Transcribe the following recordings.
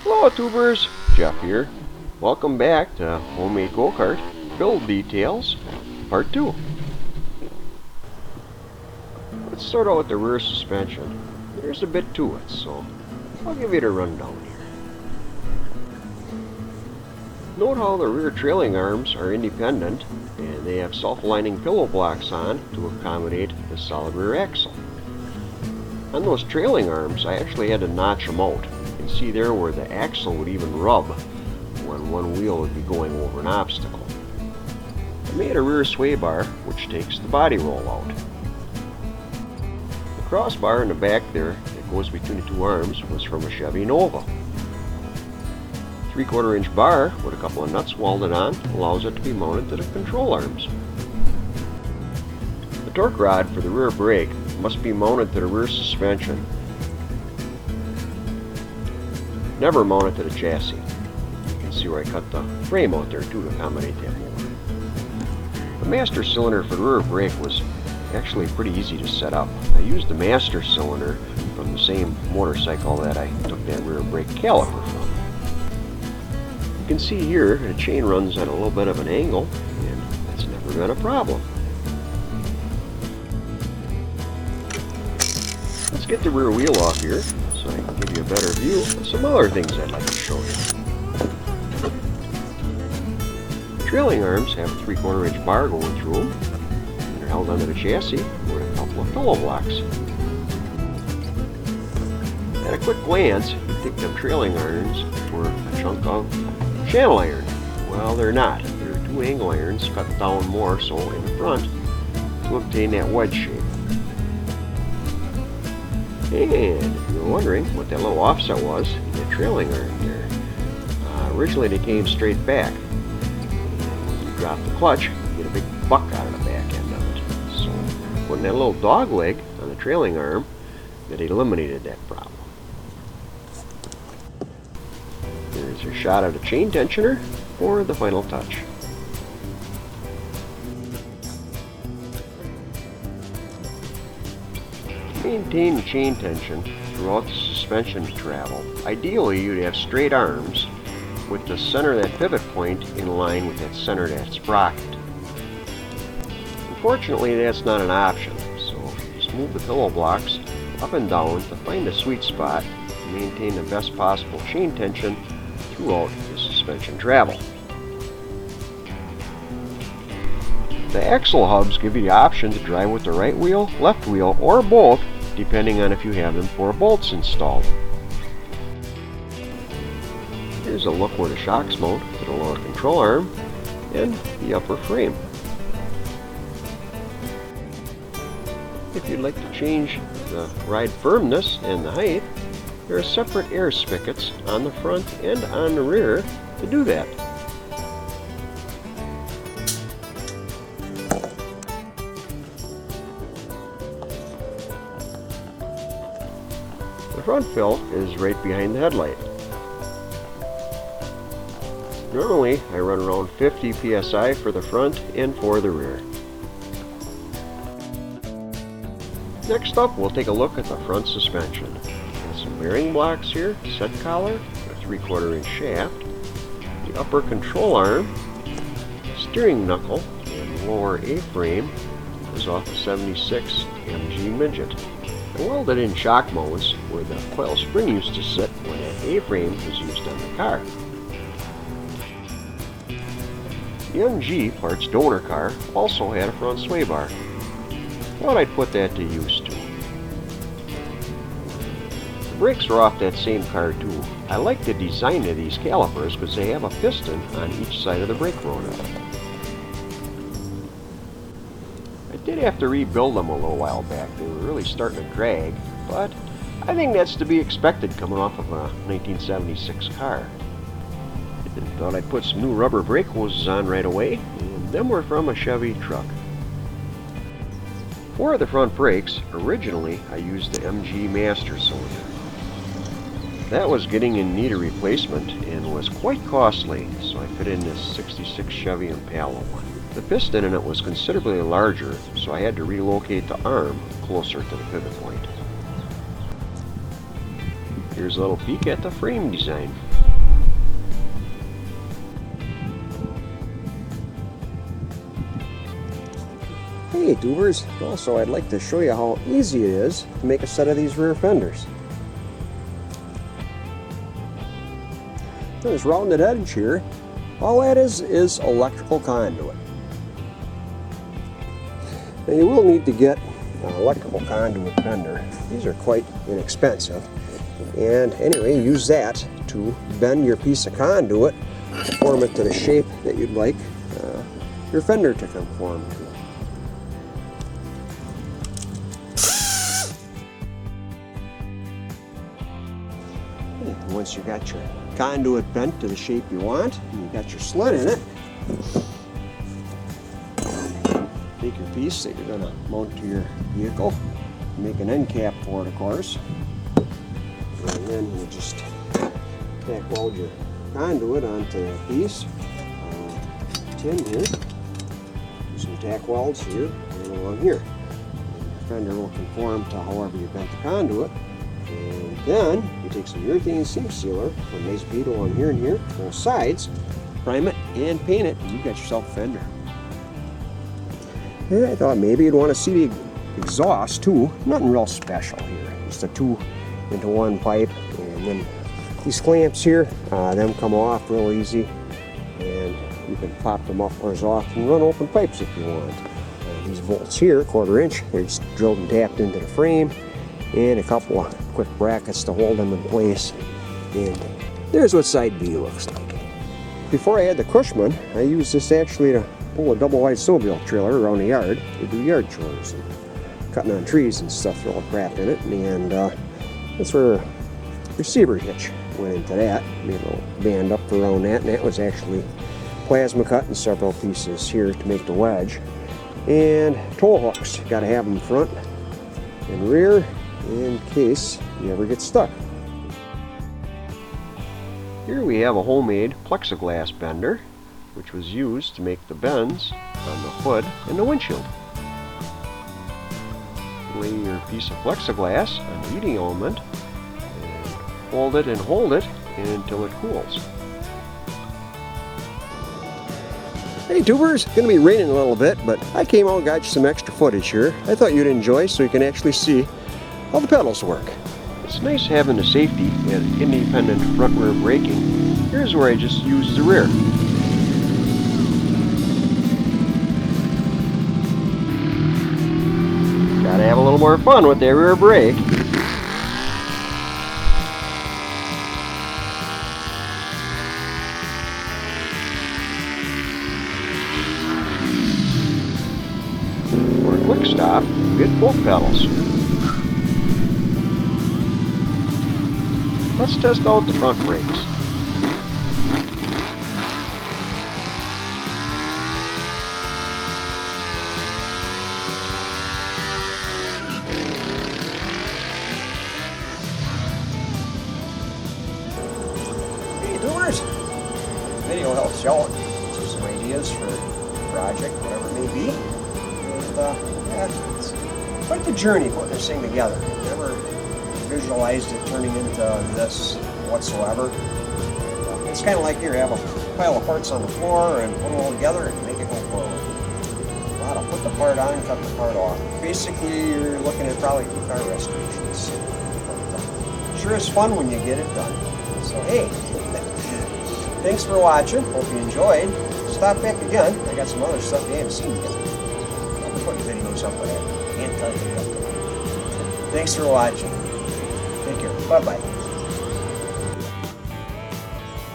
Hello tubers, Jeff here. Welcome back to Homemade Go-Kart Build Details, Part 2. Let's start out with the rear suspension. There's a bit to it, so I'll give you the rundown here. Note how the rear trailing arms are independent and they have self-aligning pillow blocks on to accommodate the solid rear axle. On those trailing arms, I actually had to notch them out. You can see there where the axle would even rub when one wheel would be going over an obstacle. I made a rear sway bar which takes the body roll out. The crossbar in the back there that goes between the two arms was from a Chevy Nova. 3/4 inch bar with a couple of nuts welded on allows it to be mounted to the control arms. The torque rod for the rear brake must be mounted to the rear suspension. Never mounted to the chassis. You can see where I cut the frame out there too to accommodate that more. The master cylinder for the rear brake was actually pretty easy to set up. I used the master cylinder from the same motorcycle that I took that rear brake caliper from. You can see here the chain runs at a little bit of an angle, and that's never been a problem. Let's get the rear wheel off here so I can give you a better view of some other things I'd like to show you. The trailing arms have a 3/4 inch bar going through them, and they're held onto the chassis with a couple of pillow blocks. At a quick glance, you'd think them trailing irons were a chunk of channel iron. Well, they're not. They're 2 angle irons cut down more so in the front to obtain that wedge shape. And if you were wondering what that little offset was in the trailing arm there, originally they came straight back. When you drop the clutch, you get a big buck out of the back end of it. So putting that little dog leg on the trailing arm, that eliminated that problem. There's your shot of the chain tensioner for the final touch. Maintain the chain tension throughout the suspension travel. Ideally, you'd have straight arms with the center of that pivot point in line with that center of that sprocket. Unfortunately, that's not an option, so just move the pillow blocks up and down to find the sweet spot and maintain the best possible chain tension throughout the suspension travel. The axle hubs give you the option to drive with the right wheel, left wheel, or both, depending on if you have them 4 bolts installed. Here's a look where the shocks mount to the lower control arm and the upper frame. If you'd like to change the ride firmness and the height, there are separate air spigots on the front and on the rear to do that. The front fill is right behind the headlight. Normally I run around 50 psi for the front and for the rear. Next up, we'll take a look at the front suspension. Got some bearing blocks here, set collar, a 3/4 inch shaft, the upper control arm, steering knuckle, and lower A-frame is off the 76 MG midget. I welded in shock mounts where the coil spring used to sit when that A-frame was used on the car. The MG parts donor car also had a front sway bar. Thought I'd put that to use too. The brakes are off that same car too. I like the design of these calipers because they have a piston on each side of the brake rotor. I did have to rebuild them a little while back. They were really starting to drag, but I think that's to be expected coming off of a 1976 car. And thought I'd put some new rubber brake hoses on right away, and them were from a Chevy truck. For the front brakes, originally I used the MG master cylinder. That was getting in need of replacement and was quite costly, so I fit in this 66 Chevy Impala one. The piston in it was considerably larger, so I had to relocate the arm closer to the pivot point. Here's a little peek at the frame design. Hey tubers, also I'd like to show you how easy it is to make a set of these rear fenders. This rounded edge here, all that is electrical conduit. Now you will need to get an electrical conduit bender. These are quite inexpensive. And anyway, use that to bend your piece of conduit to form it to the shape that you'd like your fender to conform to. Once you got your conduit bent to the shape you want, and you got your slit in it, take your piece that you're going to mount to your vehicle, make an end cap for it, of course, and then you just tack weld your conduit onto the piece, tin here, some tack welds here and along here. And your fender will conform to however you bent the conduit. And then you take some urethane seam sealer, a nice bead along here and here, both sides, prime it and paint it, and you got yourself a fender. And I thought maybe you'd want to see the exhaust too. Nothing real special here, just a 2-into-1 pipe, and then these clamps here, them come off real easy, and you can pop them up or off and run open pipes if you want. These bolts here, 1/4 inch, they're just drilled and tapped into the frame, and a couple of quick brackets to hold them in place. And there's what side B looks like. Before I had the Cushman, I used this actually to pull a double-wide snowmobile trailer around the yard to do yard chores and cutting on trees and stuff, all crap in it. And that's where a receiver hitch went into that. Made a little band up around that, and that was actually plasma cut in several pieces here to make the wedge. And tow hooks, got to have them front and rear in case you ever get stuck. Here we have a homemade plexiglass bender, which was used to make the bends on the hood and the windshield. Lay your piece of plexiglass on the heating element and hold it until it cools. Hey tubers, it's going to be raining a little bit, but I came out and got you some extra footage here. I thought you'd enjoy, so you can actually see how the pedals work. It's nice having the safety and independent front-rear braking. Here's where I just use the rear. Gotta have a little more fun with that rear brake. For a quick stop, get both pedals. Let's test out the front brakes. Hey doers! Video helps you out. Gives some ideas for a project, whatever it may be. And yeah, it's quite the journey putting this thing together. Never visualized it turning into this whatsoever. It's kind of like here, have a pile of parts on the floor and put them all together and make it go forward. A lot of put the part on, cut the part off. Basically, you're looking at probably 2 car restorations. But, sure is fun when you get it done. So hey, thanks for watching. Hope you enjoyed. Stop back again. I got some other stuff you haven't seen yet. I'll be putting videos up of that. Can't tell you what. Thanks for watching. Take care. Bye-bye.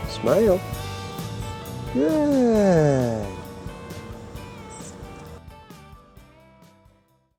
Smile. Good.